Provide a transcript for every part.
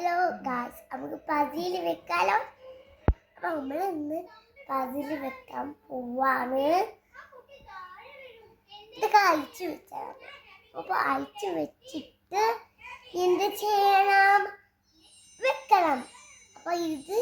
Hello guys, നമുക്ക് പതിയിൽ വെക്കാലോ. അപ്പൊ നമ്മൾ ഇന്ന് പതിയിൽ വെക്കാൻ പോവാണ്. ഇതൊക്കെ അയച്ചു വെച്ചാണ്. അപ്പൊ അയച്ചു വെച്ചിട്ട് എന്ത് ചെയ്യണം? വെക്കണം. അപ്പൊ ഇത്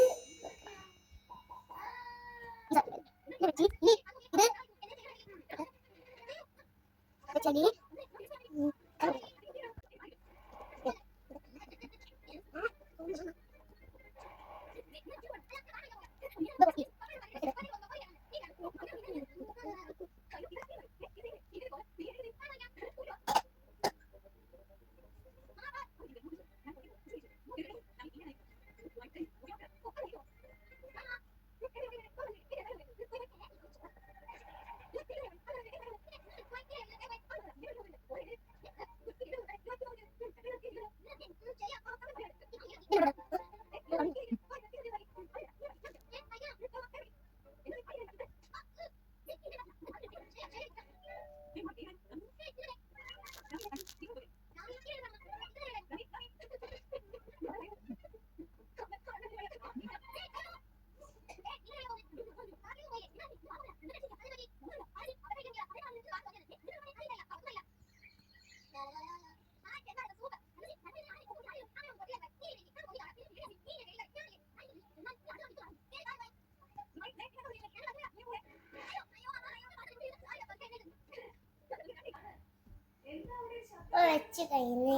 വെച്ച് കഴിഞ്ഞ്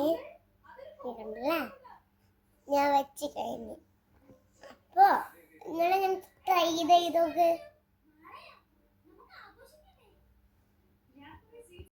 കണ്ടല്ലേ, ഞാൻ വെച്ച് കഴിഞ്ഞ്. അപ്പൊ നിങ്ങളെ ഞാൻ ട്രൈ ചെയ്തോക്ക്.